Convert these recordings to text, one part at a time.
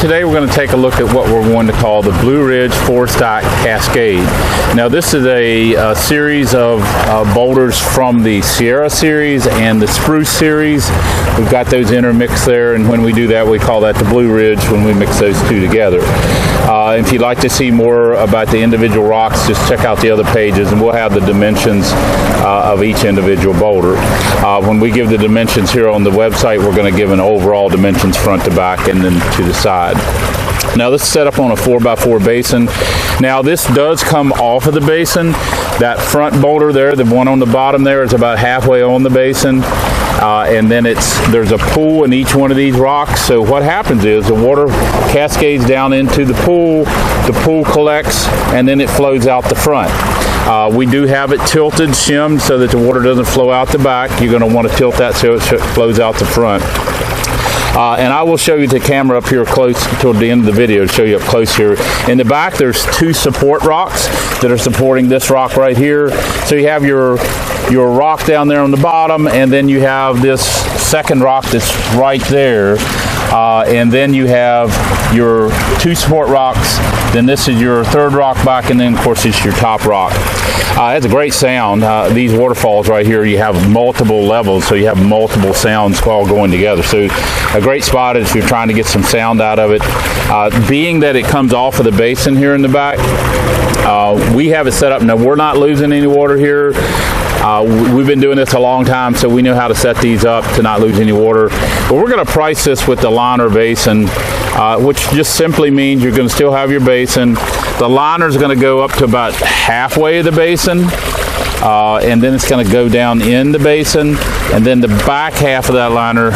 Today we're going to take a look at what we're going to call the Blue Ridge 4-Stack Cascade. Now this is a series of boulders from the Sierra series and the Spruce series. We've got those intermixed there, and when we do that we call that the Blue Ridge when we mix those two together. If you'd like to see more about the individual rocks, just check out the other pages and we'll have the dimensions of each individual boulder. When we give the dimensions here on the website, we're going to give an overall dimensions front to back and then to the side. Now this is set up on a 4x4 basin. Now this does come off of the basin. That front boulder there, the one on the bottom there, is about halfway on the basin. And then there's a pool in each one of these rocks. So what happens is the water cascades down into the pool collects, and then it flows out the front. We do have it tilted, shimmed, so that the water doesn't flow out the back. You're going to want to tilt that so it flows out the front. And I will show you the camera up here close toward the end of the video to show you up close here. In the back there's two support rocks that are supporting this rock right here. So you have your rock down there on the bottom, and then you have this second rock that's right there. And then you have your two support rocks, then this is your third rock back, and then of course it's your top rock. It's a great sound. These waterfalls right here, you have multiple levels, so you have multiple sounds all going together. So a great spot if you're trying to get some sound out of it. Being that it comes off of the basin here in the back, we have it set up. Now we're not losing any water here. We've been doing this a long time, so we know how to set these up to not lose any water. But we're going to price this with the liner basin, which just simply means you're going to still have your basin. The liner is going to go up to about halfway of the basin, and then it's going to go down in the basin, and then the back half of that liner,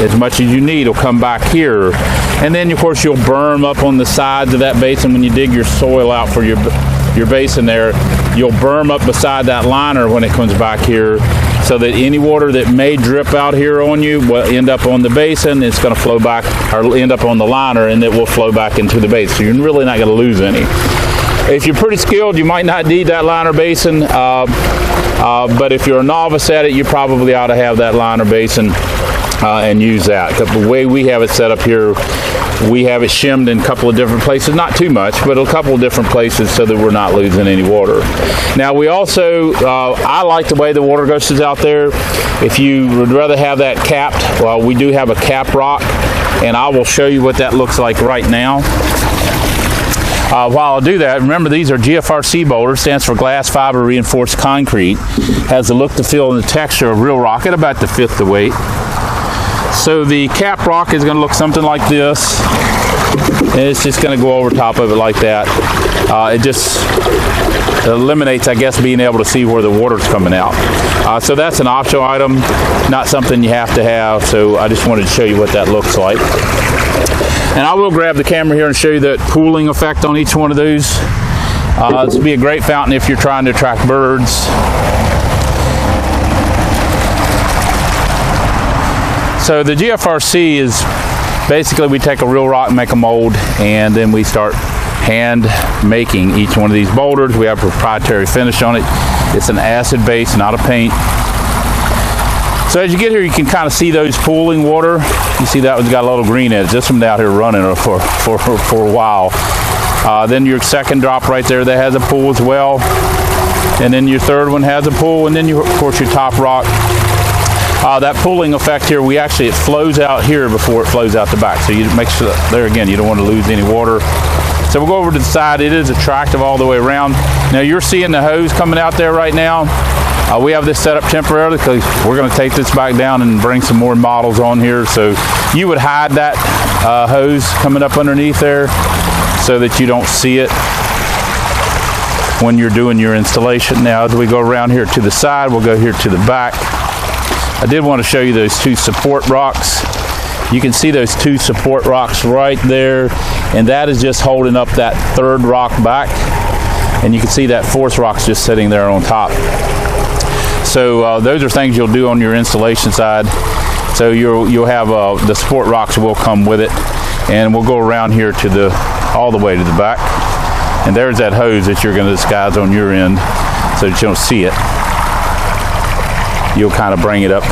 as much as you need, will come back here. And then of course you'll berm up on the sides of that basin when you dig your soil out for your basin there. You'll berm up beside that liner when it comes back here, so that any water that may drip out here on you will end up on the basin. It's going to flow back, or end up on the liner, and it will flow back into the basin. So you're really not going to lose any. If you're pretty skilled, you might not need that liner basin, but if you're a novice at it, you probably ought to have that liner basin and use that. The way we have it set up here, we have it shimmed in a couple of different places, not too much, but a couple of different places so that we're not losing any water. Now we also, I like the way the water gushes out there. If you would rather have that capped, well, we do have a cap rock, and I will show you what that looks like right now. While I do that, remember these are GFRC boulders, stands for glass fiber reinforced concrete. Has the look, the feel, and the texture of real rock at about the fifth the weight. So the cap rock is going to look something like this, and it's just going to go over top of it like that. It just eliminates, I guess, being able to see where the water's coming out. So that's an optional item, not something you have to have, so I just wanted to show you what that looks like. And I will grab the camera here and show you that pooling effect on each one of those. This would be a great fountain if you're trying to attract birds. So the GFRC is basically, we take a real rock, make a mold, and then we start hand making each one of these boulders. We have a proprietary finish on it. It's an acid base, not a paint. So as you get here, you can kind of see those pooling water. You see that one's got a little green in it. This one's out here running for a while. Then your second drop right there, that has a pool as well. And then your third one has a pool. And then, of course, your top rock. That pooling effect here, it flows out here before it flows out the back. So you make sure that, there again, you don't want to lose any water. So we'll go over to the side. It is attractive all the way around. Now you're seeing the hose coming out there right now. We have this set up temporarily because we're going to take this back down and bring some more models on here. So you would hide that hose coming up underneath there so that you don't see it when you're doing your installation. Now as we go around here to the side, we'll go here to the back. I did want to show you those two support rocks. You can see those two support rocks right there, and that is just holding up that third rock back, and you can see that fourth rock's just sitting there on top. So those are things you'll do on your installation side. So you'll have the support rocks will come with it, and we'll go around here to all the way to the back, and there's that hose that you're going to disguise on your end so that you don't see it. You'll kind of bring it up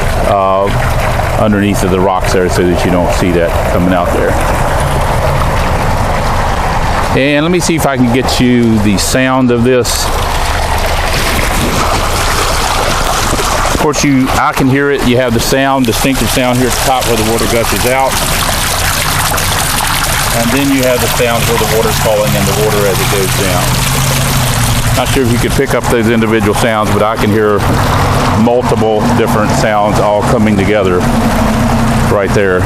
underneath of the rocks there so that you don't see that coming out there. And let me see if I can get you the sound of this. Of course, I can hear it. You have the sound, distinctive sound here at the top where the water gushes out. And then you have the sound where the water's falling in the water as it goes down. Not sure if you could pick up those individual sounds, but I can hear multiple different sounds all coming together right there.